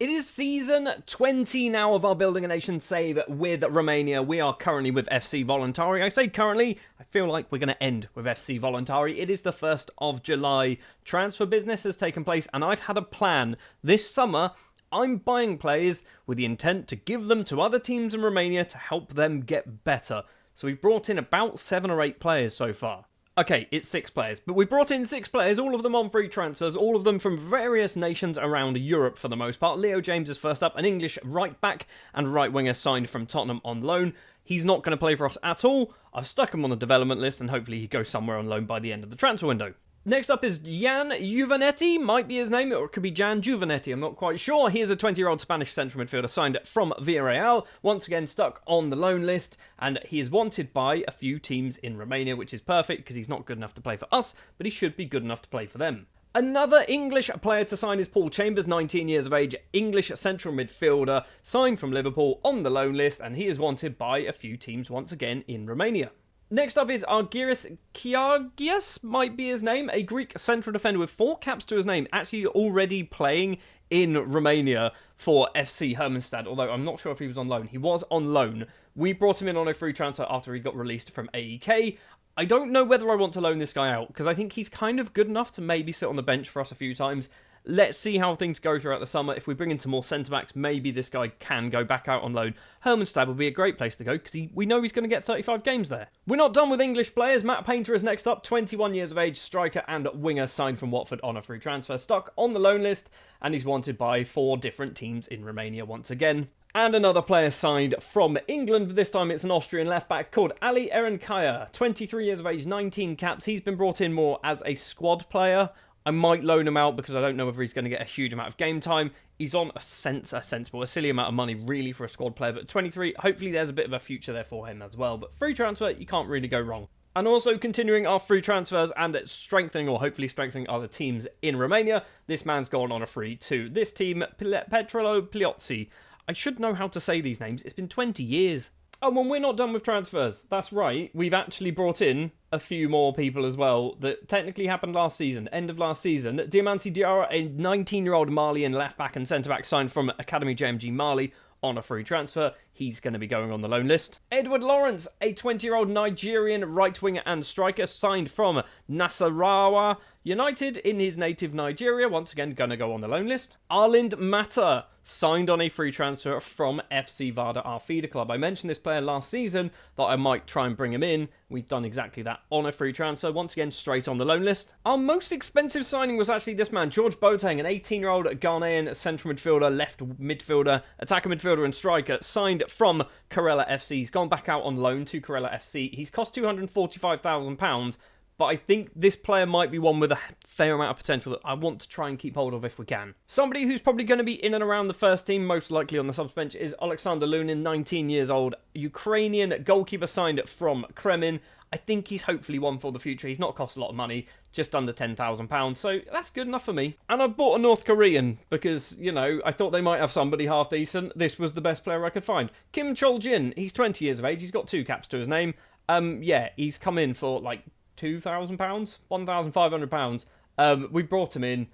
It is season 20 now of our Building a Nation save with Romania. We are currently with FC Voluntari. I say currently, I feel like we're going to end with FC Voluntari. It is the 1st of July. Transfer business has taken place and I've had a plan. This summer, I'm buying players with the intent to give them to other teams in Romania to help them get better. So we've brought in about 7 or 8 players so far. Okay, it's 6 players, but we brought in 6 players, all of them on free transfers, all of them from various nations around Europe for the most part. Leo James is first up, an English right back and right winger signed from Tottenham on loan. He's not going to play for us at all. I've stuck him on the development list and hopefully he goes somewhere on loan by the end of the transfer window. Next up is Jan Juvenetti, might be his name, or it could be Jan Juvenetti, I'm not quite sure. He is a 20-year-old Spanish central midfielder signed from Villarreal, once again stuck on the loan list, and he is wanted by a few teams in Romania, which is perfect because he's not good enough to play for us, but he should be good enough to play for them. Another English player to sign is Paul Chambers, 19 years of age, English central midfielder, signed from Liverpool on the loan list, and he is wanted by a few teams once again in Romania. Next up is Argyris Kiagias, might be his name, a Greek central defender with 4 caps to his name, actually already playing in Romania for FC Hermannstad, although I'm not sure if he was on loan. He was on loan. We brought him in on a free transfer after he got released from AEK. I don't know whether I want to loan this guy out, because I think he's kind of good enough to maybe sit on the bench for us a few times. Let's see how things go throughout the summer. If we bring in some more centre-backs, maybe this guy can go back out on loan. Hermannstad will be a great place to go because we know he's going to get 35 games there. We're not done with English players. Matt Painter is next up, 21 years of age, striker and winger, signed from Watford on a free transfer. Stuck on the loan list and he's wanted by 4 different teams in Romania once again. And another player signed from England, but this time it's an Austrian left-back called Ali Erenkaya, 23 years of age, 19 caps. He's been brought in more as a squad player. I might loan him out because I don't know whether he's going to get a huge amount of game time. He's on a silly amount of money really for a squad player, but 23, hopefully there's a bit of a future there for him as well. But free transfer, you can't really go wrong. And also continuing our free transfers and strengthening or hopefully strengthening other teams in Romania, this man's gone on a free to this team, Petrolo Pliozzi. I should know how to say these names. It's been 20 years. Oh, and we're not done with transfers. That's right. We've actually brought in a few more people as well that technically happened last season, end of last season. Diamanti Diarra, a 19-year-old Malian left-back and centre-back signed from Academy JMG Mali on a free transfer. He's going to be going on the loan list. Edward Lawrence, a 20-year-old Nigerian right winger and striker signed from Nasarawa United in his native Nigeria. Once again, going to go on the loan list. Arlind Mata, signed on a free transfer from FC Vardar, our feeder club. I mentioned this player last season that I might try and bring him in. We've done exactly that on a free transfer. Once again, straight on the loan list. Our most expensive signing was actually this man, George Boateng, an 18-year-old Ghanaian central midfielder, left midfielder, attacker midfielder and striker, signed from Karela FC. He's gone back out on loan to Karela FC. He's cost £245,000, but I think this player might be one with a fair amount of potential that I want to try and keep hold of if we can. Somebody who's probably going to be in and around the first team, most likely on the subs bench, is Alexander Lunin, 19 years old, Ukrainian goalkeeper signed from Kremin. I think he's hopefully one for the future. He's not cost a lot of money, just under £10,000, so that's good enough for me. And I bought a North Korean because, you know, I thought they might have somebody half decent. This was the best player I could find. Kim Chol-jin, he's 20 years of age. He's got 2 caps to his name. Yeah, he's come in for like £2,000, £1,500. We brought him in.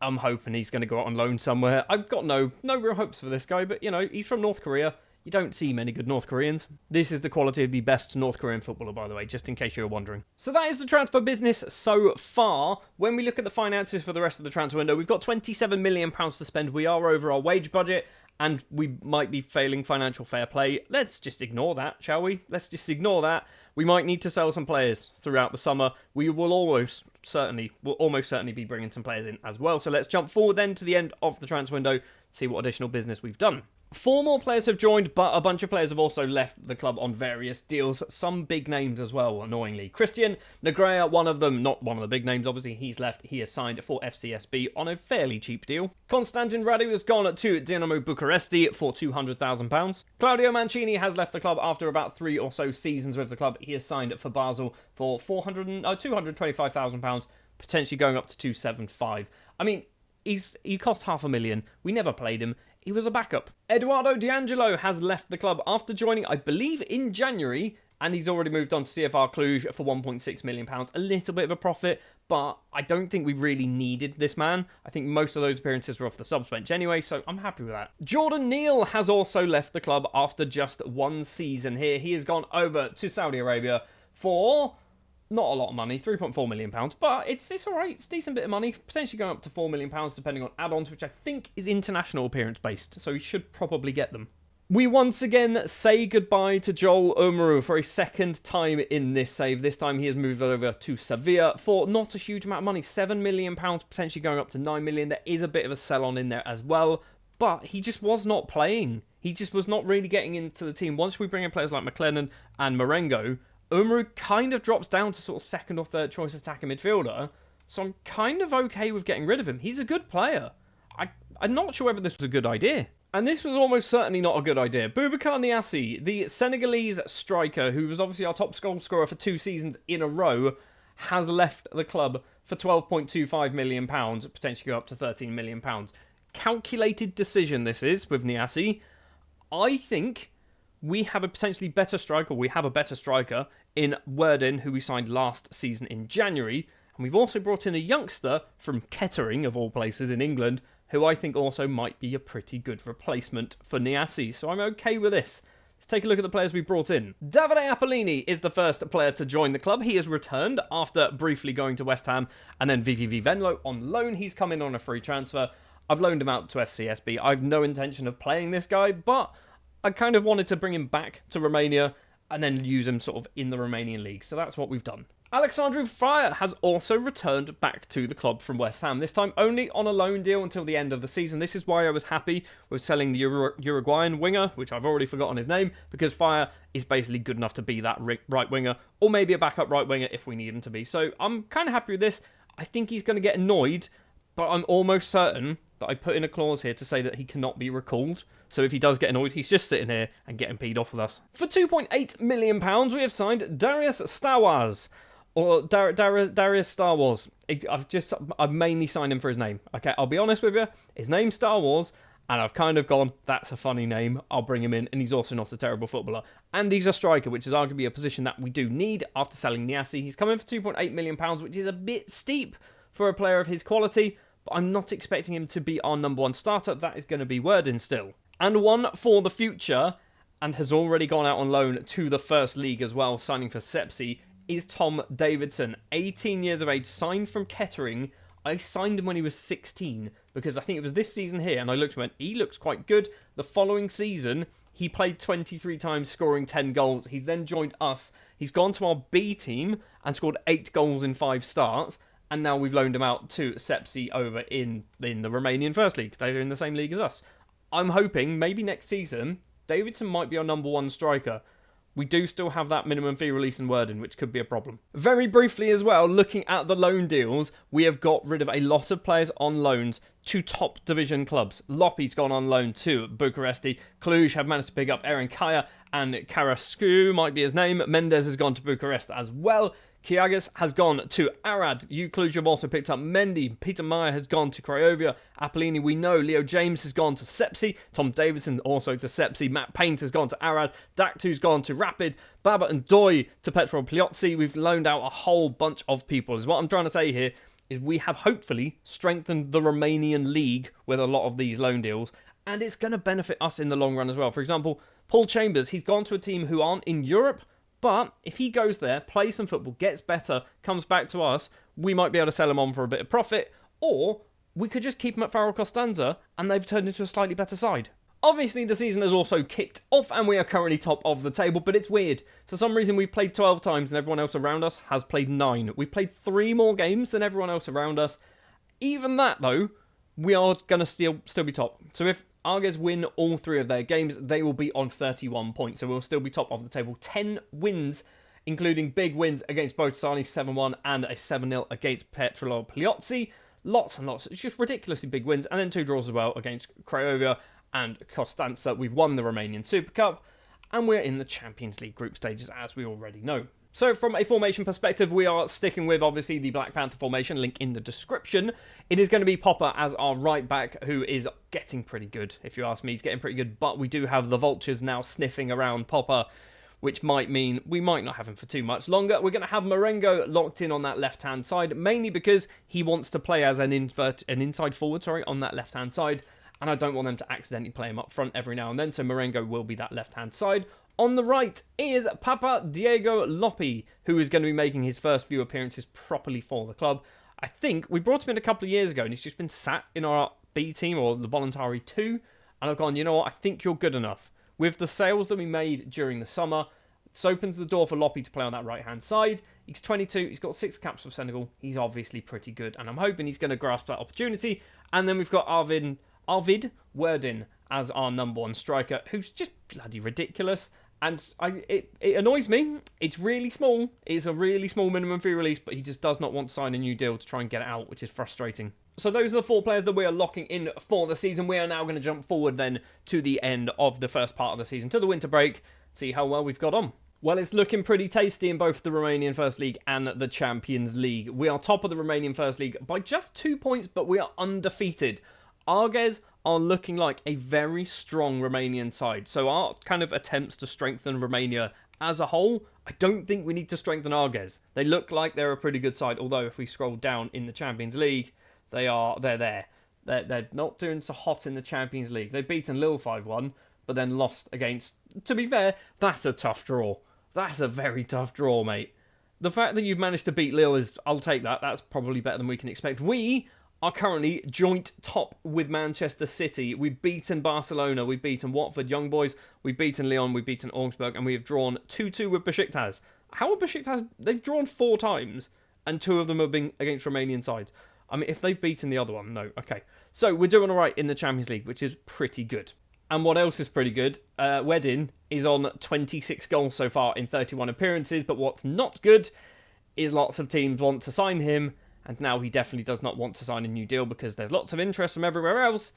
I'm hoping he's going to go out on loan somewhere. I've got no real hopes for this guy, but, you know, he's from North Korea. You don't see many good North Koreans. This is the quality of the best North Korean footballer, by the way, just in case you were wondering. So that is the transfer business so far. When we look at the finances for the rest of the transfer window, we've got £27 million to spend. We are over our wage budget, and we might be failing financial fair play. Let's just ignore that, shall we? Let's just ignore that. We might need to sell some players throughout the summer. We will almost certainly be bringing some players in as well. So let's jump forward then to the end of the transfer window, see what additional business we've done. 4 more players have joined, but a bunch of players have also left the club on various deals. Some big names as well, annoyingly. Christian Negrea, one of them, not one of the big names, obviously, he's left. He is signed for FCSB on a fairly cheap deal. Konstantin Radu has gone to Dinamo Bucharesti for £200,000. Claudio Mancini has left the club after about 3 or so seasons with the club. He is signed for Basel for £225,000, potentially going up to £275,000. I mean, he cost £500,000. We never played him. He was a backup. Eduardo D'Angelo has left the club after joining, I believe, in January and he's already moved on to CFR Cluj for £1.6 million. A little bit of a profit, but I don't think we really needed this man. I think most of those appearances were off the subs bench anyway, so I'm happy with that. Jordan Neal has also left the club after just one season here. He has gone over to Saudi Arabia for not a lot of money, £3.4 million, but it's all right. It's a decent bit of money, potentially going up to £4 million depending on add-ons, which I think is international appearance based, so he should probably get them. We once again say goodbye to Joel Umaru for a second time in this save. This time he has moved over to Sevilla for not a huge amount of money, £7 million, potentially going up to £9 million. There is a bit of a sell-on in there as well, but he just was not playing. He just was not really getting into the team. Once we bring in players like McLennan and Marengo, Umaru kind of drops down to sort of second or third choice attacking midfielder, so I'm kind of okay with getting rid of him. He's a good player. I'm not sure whether this was a good idea. And this was almost certainly not a good idea. Boubacar Niassi, the Senegalese striker, who was obviously our top goal scorer for 2 seasons in a row, has left the club for £12.25 million, potentially go up to £13 million. Calculated decision this is with Niassi. I think we have a potentially better striker. We have a better striker in Werden, who we signed last season in January. And we've also brought in a youngster from Kettering, of all places, in England, who I think also might be a pretty good replacement for Niassi. So I'm okay with this. Let's take a look at the players we brought in. Davide Apollini is the first player to join the club. He has returned after briefly going to West Ham and then VVV Venlo on loan. He's come in on a free transfer. I've loaned him out to FCSB. I've no intention of playing this guy, but I kind of wanted to bring him back to Romania and then use him sort of in the Romanian league. So that's what we've done. Alexandru Fryer has also returned back to the club from West Ham, this time only on a loan deal until the end of the season. This is why I was happy with selling the Uruguayan winger, which I've already forgotten his name, because Fryer is basically good enough to be that right winger, or maybe a backup right winger if we need him to be. So I'm kind of happy with this. I think he's going to get annoyed, but I'm almost certain that I put in a clause here to say that he cannot be recalled. So if he does get annoyed, he's just sitting here and getting peed off with us. For £2.8 million, we have signed Darius Stawaz. Or Darius Star Wars. I've mainly signed him for his name. Okay, I'll be honest with you. His name's Star Wars, and I've kind of gone, that's a funny name. I'll bring him in, and he's also not a terrible footballer. And he's a striker, which is arguably a position that we do need after selling Niassi. He's come in for £2.8 million, which is a bit steep for a player of his quality, but I'm not expecting him to be our number one starter. That is going to be Werden still. And one for the future, and has already gone out on loan to the First League as well, signing for Sepsi, is Tom Davidson, 18 years of age, signed from Kettering. I signed him when he was 16, because I think it was this season here, and I looked and went, he looks quite good. The following season, he played 23 times, scoring 10 goals. He's then joined us. He's gone to our B team and scored 8 goals in 5 starts, and now we've loaned him out to Sepsi over in the Romanian First League. They're in the same league as us. I'm hoping, maybe next season, Davidson might be our number one striker. We do still have that minimum fee release in Werden, which could be a problem. Very briefly as well, looking at the loan deals, we have got rid of a lot of players on loans to top division clubs. Lopi's gone on loan to Bucharesti. Cluj have managed to pick up Aaron Kaya, and Carascu might be his name. Mendes has gone to Bucharest as well. Kiagas has gone to Arad. Cluj have also picked up Mendy. Peter Meyer has gone to Craiova. Apollini, we know. Leo James has gone to Sepsi. Tom Davidson also to Sepsi. Matt Paint has gone to Arad. Daktu's gone to Rapid. Baba and Doi to Petrol Pliotzi. We've loaned out a whole bunch of people. Is what I'm trying to say here is we have hopefully strengthened the Romanian league with a lot of these loan deals, and it's going to benefit us in the long run as well. For example, Paul Chambers, he's gone to a team who aren't in Europe, but if he goes there, plays some football, gets better, comes back to us, we might be able to sell him on for a bit of profit, or we could just keep him at Farrell Costanza and they've turned into a slightly better side. Obviously, the season has also kicked off and we are currently top of the table, but it's weird. For some reason, we've played 12 times and everyone else around us has played 9. We've played 3 more games than everyone else around us. Even that, though, we are going to still be top. So if Arges win all 3 of their games, they will be on 31 points. So we'll still be top of the table. 10 wins, including big wins against Botasani 7-1 and a 7-0 against Petrolul Pliotzi. Lots and lots. It's just ridiculously big wins. And then 2 draws as well against Craiova and Constanța. We've won the Romanian Super Cup. And we're in the Champions League group stages, as we already know. So from a formation perspective, we are sticking with, obviously, the Black Panther formation, link in the description. It is going to be Popper as our right back, who is getting pretty good, if you ask me. He's getting pretty good, but we do have the Vultures now sniffing around Popper. which might mean we might not have him for too much longer. We're going to have Marengo locked in on that left-hand side, mainly because he wants to play as an inside forward, on that left-hand side, and I don't want them to accidentally play him up front every now and then, so Marengo will be that left-hand side. On the right is Papa Diego Loppi, who is going to be making his first few appearances properly for the club. I think we brought him in a couple of years ago, and he's just been sat in our B team, or the Voluntary 2, and I've gone, you know what, I think you're good enough. With the sales that we made during the summer, this opens the door for Loppi to play on that right-hand side. He's 22, he's got 6 caps for Senegal. He's obviously pretty good, and I'm hoping he's going to grasp that opportunity. And then we've got Arvid Werdin as our number 1 striker, who's just bloody ridiculous. And it annoys me. It's really small. It's a really small minimum fee release, but he just does not want to sign a new deal to try and get it out, which is frustrating. So those are the 4 players that we are locking in for the season. We are now going to jump forward then to the end of the first part of the season, to the winter break, see how well we've got on. Well, it's looking pretty tasty in both the Romanian First League and the Champions League. We are top of the Romanian First League by just 2 points, but we are undefeated. Arges are looking like a very strong Romanian side. So our kind of attempts to strengthen Romania as a whole, I don't think we need to strengthen Arges. They look like they're a pretty good side, although if we scroll down in the Champions League, they're there. They're not doing so hot in the Champions League. They've beaten Lille 5-1, but then lost against... To be fair, that's a tough draw. That's a very tough draw, mate. The fact that you've managed to beat Lille is... I'll take that. That's probably better than we can expect. We are currently joint top with Manchester City. We've beaten Barcelona. We've beaten Watford Young Boys. We've beaten Lyon. We've beaten Augsburg. And we have drawn 2-2 with Besiktas. How are Besiktas... They've drawn 4 times, and 2 of them have been against Romanian sides. I mean, if they've beaten the other one, no. Okay. So, we're doing all right in the Champions League, which is pretty good. And what else is pretty good? Werdin is on 26 goals so far in 31 appearances, but what's not good is lots of teams want to sign him, and now he definitely does not want to sign a new deal because there's lots of interest from everywhere else.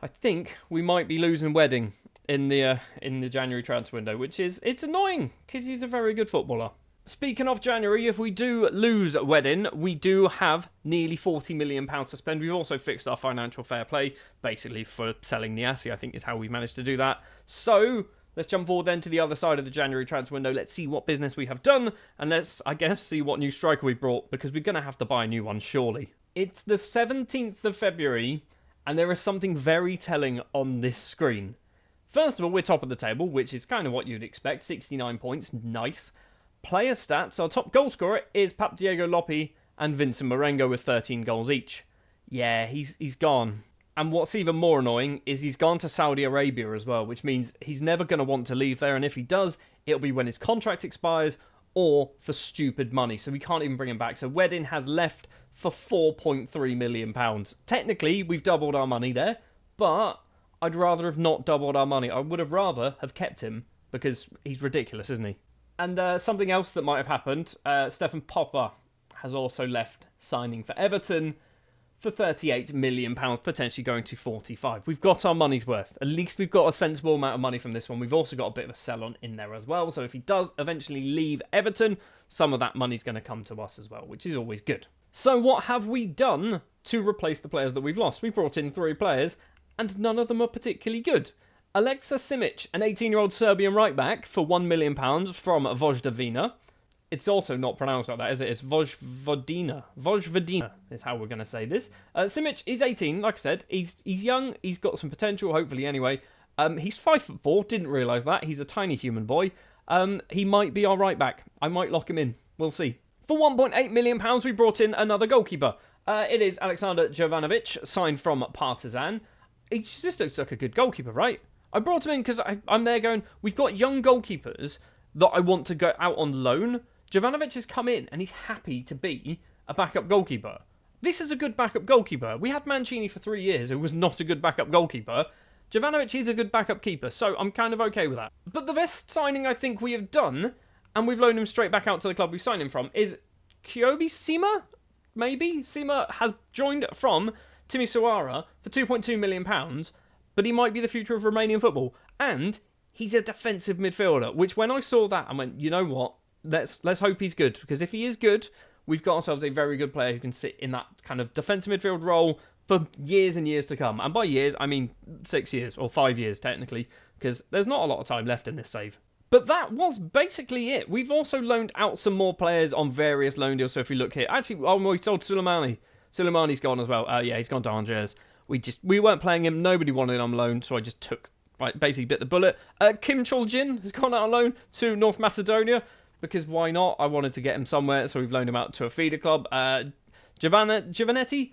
I think we might be losing Werdin in the January transfer window, which is, it's annoying because he's a very good footballer. Speaking of January, if we do lose Werdin, we do have nearly £40 million to spend. We've also fixed our financial fair play, basically for selling Niassi, I think is how we managed to do that. So, let's jump forward then to the other side of the January transfer window. Let's see what business we have done, and let's, I guess, see what new striker we've brought, because we're going to have to buy a new one, surely. It's the 17th of February, and there is something very telling on this screen. First of all, we're top of the table, which is kind of what you'd expect. 69 points, nice. Player stats, our top goal scorer is Pap Diego Loppi and Vincent Marengo with 13 goals each. Yeah, he's gone. And what's even more annoying is he's gone to Saudi Arabia as well, which means he's never going to want to leave there, and if he does, it'll be when his contract expires or for stupid money, so we can't even bring him back. So Werdin has left for £4.3 million. Technically, we've doubled our money there, but I'd rather have not doubled our money. I would have rather have kept him, because he's ridiculous, isn't he? And something else that might have happened, Stefan Popper has also left, signing for Everton for £38 million, potentially going to 45. We've got our money's worth. At least we've got a sensible amount of money from this one. We've also got a bit of a sell-on in there as well. So if he does eventually leave Everton, some of that money's going to come to us as well, which is always good. So what have we done to replace the players that we've lost? We brought in 3 players, and none of them are particularly good. Aleksa Simic, an 18-year-old Serbian right-back for £1 million from Vojvodina. It's also not pronounced like that, is it? It's Vojvodina. Vojvodina is how we're going to say this. Simic is 18, like I said. He's young. He's got some potential, hopefully, anyway. He's 5'4", didn't realise that. He's a tiny human boy. He might be our right-back. I might lock him in. We'll see. For £1.8 million, we brought in another goalkeeper. It is Alexander Jovanovic, signed from Partizan. He just looks like a good goalkeeper, right? I brought him in because I'm there going, we've got young goalkeepers that I want to go out on loan. Jovanovic has come in and he's happy to be a backup goalkeeper. This is a good backup goalkeeper. We had Mancini for 3 years who was not a good backup goalkeeper. Jovanovic is a good backup keeper, so I'm kind of okay with that. But the best signing I think we have done, and we've loaned him straight back out to the club we signed him from, is Kyobi Sima? Maybe? Sima has joined from Timisoara for £2.2 million, but he might be the future of Romanian football. And he's a defensive midfielder, which when I saw that, I went, you know what? Let's hope he's good, because if he is good, we've got ourselves a very good player who can sit in that kind of defensive midfield role for years and years to come. And by years, I mean 6 years, or 5 years technically, because there's not a lot of time left in this save. But that was basically it. We've also loaned out some more players on various loan deals. So if you look here, actually, we sold Suleimani. Suleimani's gone as well. Yeah, he's gone to Angers. We weren't playing him. Nobody wanted him on loan, so I just took, basically bit the bullet. Kim Chol-jin has gone out on loan to North Macedonia, because why not? I wanted to get him somewhere, so we've loaned him out to a feeder club. Giovanetti,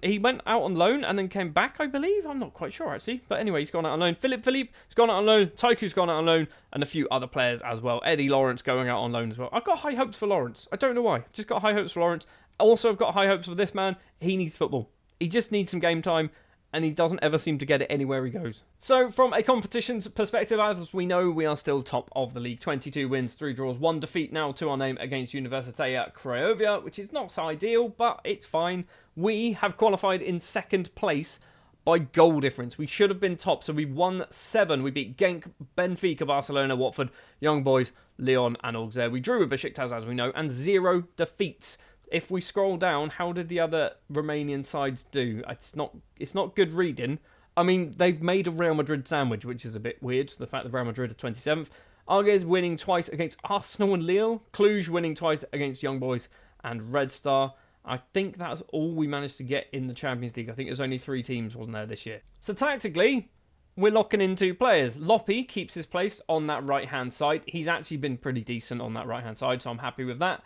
he went out on loan and then came back, I believe. I'm not quite sure, actually. But anyway, he's gone out on loan. Philippe has gone out on loan. Taiku's gone out on loan. And a few other players as well. Eddie Lawrence going out on loan as well. I've got high hopes for Lawrence. I don't know why. Just got high hopes for Lawrence. Also, I've got high hopes for this man. He needs football. He just needs some game time. And he doesn't ever seem to get it anywhere he goes. So, from a competitions perspective, as we know, we are still top of the league. 22 wins, 3 draws, 1 defeat now to our name against Universitatea Craiova, which is not ideal, but it's fine. We have qualified in second place by goal difference. We should have been top, so we won 7. We beat Genk, Benfica, Barcelona, Watford, Young Boys, Lyon, and Auxerre. We drew with Besiktas, as we know, and 0 defeats. If we scroll down, how did the other Romanian sides do? It's not good reading. I mean, they've made a Real Madrid sandwich, which is a bit weird, the fact that Real Madrid are 27th. Arges winning twice against Arsenal and Lille. Cluj winning twice against Young Boys and Red Star. I think that's all we managed to get in the Champions League. I think there's only 3 teams, wasn't there, this year? So tactically, we're locking in 2 players. Loppy keeps his place on that right-hand side. He's actually been pretty decent on that right-hand side, so I'm happy with that.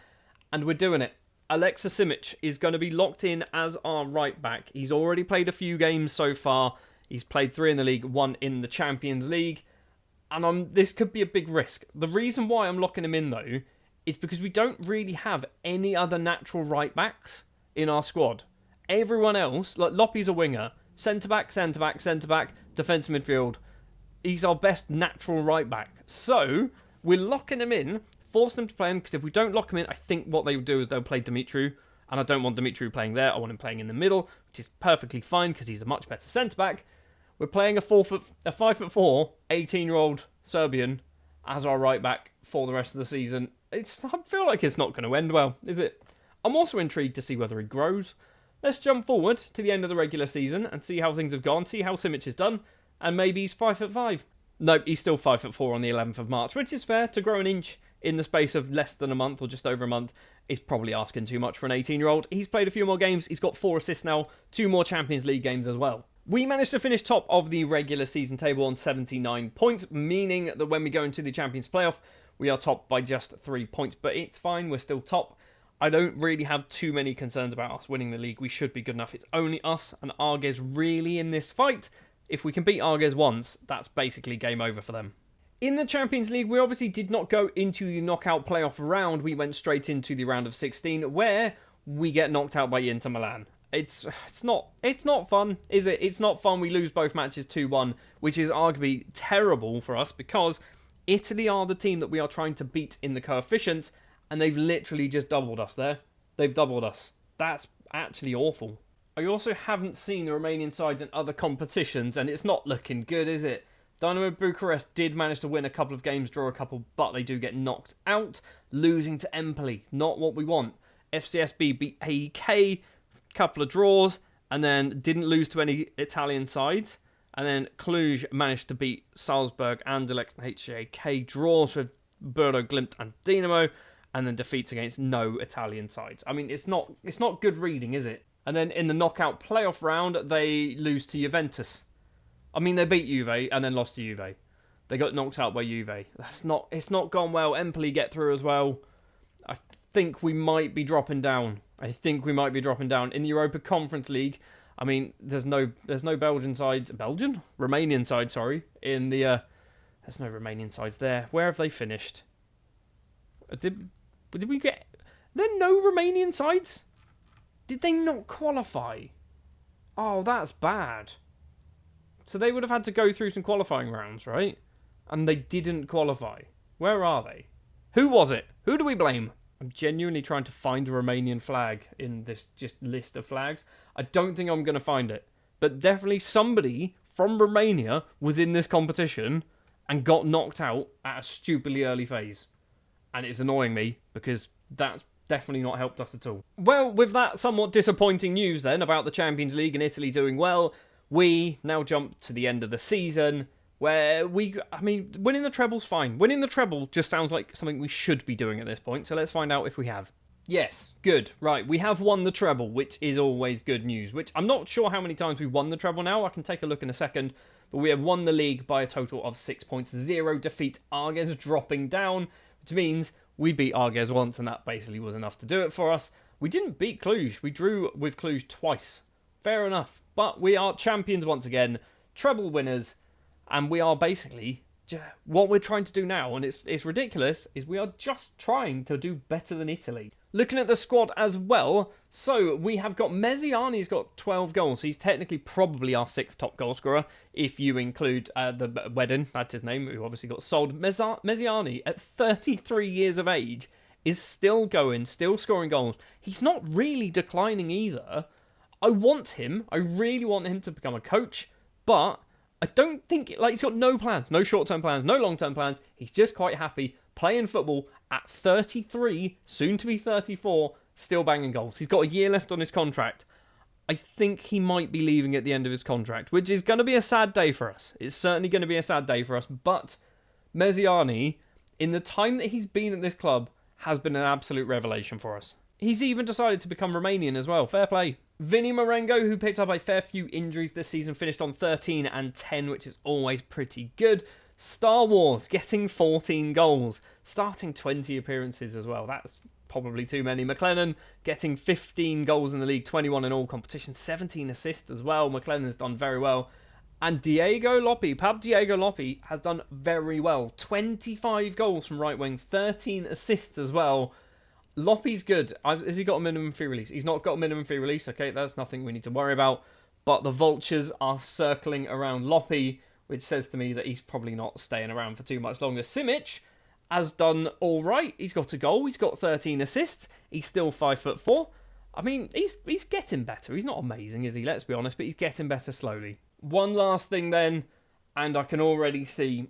And we're doing it. Alexa Simic is going to be locked in as our right back. He's already played a few games so far. He's played 3 in the league, 1 in the Champions League. And this could be a big risk. The reason why I'm locking him in, though, is because we don't really have any other natural right backs in our squad. Everyone else, like Loppy's a winger, centre-back, centre-back, centre-back, defensive midfield. He's our best natural right back. So, we're locking him in, force him to play him, because if we don't lock him in, I think what they will do is they'll play Dumitru, and I don't want Dumitru playing there. I want him playing in the middle, which is perfectly fine because he's a much better centre-back. We're playing a 5'4", 18-year-old Serbian as our right back for the rest of the season. I feel like it's not going to end well, is it? I'm also intrigued to see whether he grows. Let's jump forward to the end of the regular season and see how things have gone, see how Simic has done, and maybe he's 5'5". Nope, he's still 5'4" on the 11th of March, which is fair. To grow an inch in the space of less than a month or just over a month is probably asking too much for an 18-year-old. He's played a few more games. He's got 4 assists now, 2 more Champions League games as well. We managed to finish top of the regular season table on 79 points, meaning that when we go into the Champions playoff, we are top by just 3 points, but it's fine. We're still top. I don't really have too many concerns about us winning the league. We should be good enough. It's only us and Arges really in this fight. If we can beat Arges once, that's basically game over for them. In the Champions League, we obviously did not go into the knockout playoff round. We went straight into the round of 16, where we get knocked out by Inter Milan. It's not fun, is it? It's not fun. We lose both matches 2-1, which is arguably terrible for us because Italy are the team that we are trying to beat in the coefficients, and they've literally just doubled us there. They've doubled us. That's actually awful. I also haven't seen the Romanian sides in other competitions, and it's not looking good, is it? Dynamo Bucharest did manage to win a couple of games, draw a couple, but they do get knocked out, losing to Empoli. Not what we want. FCSB beat AEK, couple of draws, and then didn't lose to any Italian sides. And then Cluj managed to beat Salzburg, Anderlecht, and HJK, draws with Bodo Glimt and Dinamo, and then defeats against no Italian sides. I mean, it's not good reading, is it? And then in the knockout playoff round, they lose to Juventus. I mean, they beat Juve and then lost to Juve. They got knocked out by Juve. It's not gone well. Empoli get through as well. I think we might be dropping down. In the Europa Conference League. I mean, there's no Romanian side, sorry. There's no Romanian sides there. Where have they finished? Did we get... There are no Romanian sides? Did they not qualify? Oh, that's bad. So they would have had to go through some qualifying rounds, right? And they didn't qualify. Where are they? Who was it? Who do we blame? I'm genuinely trying to find a Romanian flag in this just list of flags. I don't think I'm going to find it. But definitely somebody from Romania was in this competition and got knocked out at a stupidly early phase. And it's annoying me because that's definitely not helped us at all. Well, with that somewhat disappointing news then about the Champions League and Italy doing well, we now jump to the end of the season. where winning the treble's fine. Winning the treble just sounds like something we should be doing at this point, so let's find out if we have. Yes, good. Right, we have won the treble, which is always good news, which I'm not sure how many times we won the treble now. I can take a look in a second, but we have won the league by a total of 6 points. 0 defeat. Arges dropping down, which means we beat Arges once, and that basically was enough to do it for us. We didn't beat Cluj. We drew with Cluj twice. Fair enough. But we are champions once again, treble winners, and we are basically... what we're trying to do now, and it's ridiculous, is we are just trying to do better than Italy. Looking at the squad as well, so we have got Mesiani's got 12 goals. He's technically probably our 6th top goal scorer, if you include the Wedden, that's his name, who obviously got sold. Mesiani, at 33 years of age, is still going, still scoring goals. He's not really declining either. I really want him to become a coach, but I don't think, he's got no plans, no short-term plans, no long-term plans. He's just quite happy playing football at 33, soon to be 34, still banging goals. He's got a year left on his contract. I think he might be leaving at the end of his contract, which is going to be a sad day for us. It's certainly going to be a sad day for us, but Mesiani, in the time that he's been at this club, has been an absolute revelation for us. He's even decided to become Romanian as well. Fair play. Vinny Marengo, who picked up a fair few injuries this season, finished on 13 and 10, which is always pretty good. Star Wars getting 14 goals, starting 20 appearances as well. That's probably too many. McLennan getting 15 goals in the league, 21 in all competitions, 17 assists as well. McLennan's done very well. And Diego Loppi, Pab Diego Loppi, has done very well. 25 goals from right wing, 13 assists as well. Loppi's good. Has he got a minimum fee release? He's not got a minimum fee release. Okay, that's nothing we need to worry about. But the Vultures are circling around Loppi, which says to me that he's probably not staying around for too much longer. Simic has done all right. He's got a goal. He's got 13 assists. He's still 5'4". I mean, he's getting better. He's not amazing, is he? Let's be honest, but he's getting better slowly. One last thing then, and I can already see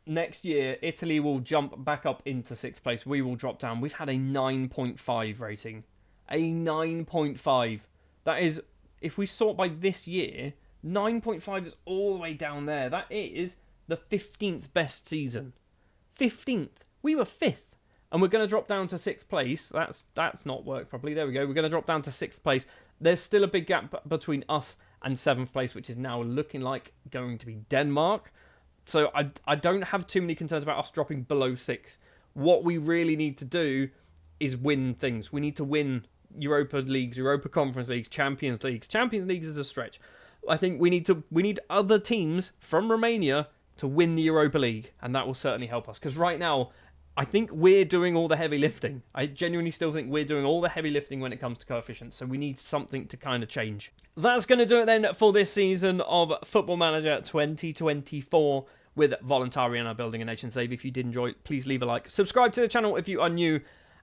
next year, Italy will jump back up into 6th place. We will drop down. We've had a 9.5 rating. A 9.5. That is, if we sort by this year, 9.5 is all the way down there. That is the 15th best season. 15th. We were 5th. And we're going to drop down to 6th place. That's not worked properly. There we go. We're going to drop down to 6th place. There's still a big gap between us and 7th place, which is now looking like going to be Denmark. So I don't have too many concerns about us dropping below 6th. What we really need to do is win things. We need to win Europa Leagues, Europa Conference Leagues, Champions Leagues. Champions Leagues is a stretch. I think we need other teams from Romania to win the Europa League, and that will certainly help us. Because right now, I think we're doing all the heavy lifting. I genuinely still think we're doing all the heavy lifting when it comes to coefficients, so we need something to kind of change. That's going to do it then for this season of Football Manager 2024 with Voluntari and our Building a Nation save. If you did enjoy it, please leave a like. Subscribe to the channel if you are new,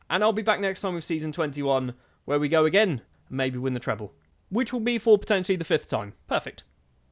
and I'll be back next time with Season 21, where we go again and maybe win the treble, which will be for potentially the 5th time. Perfect.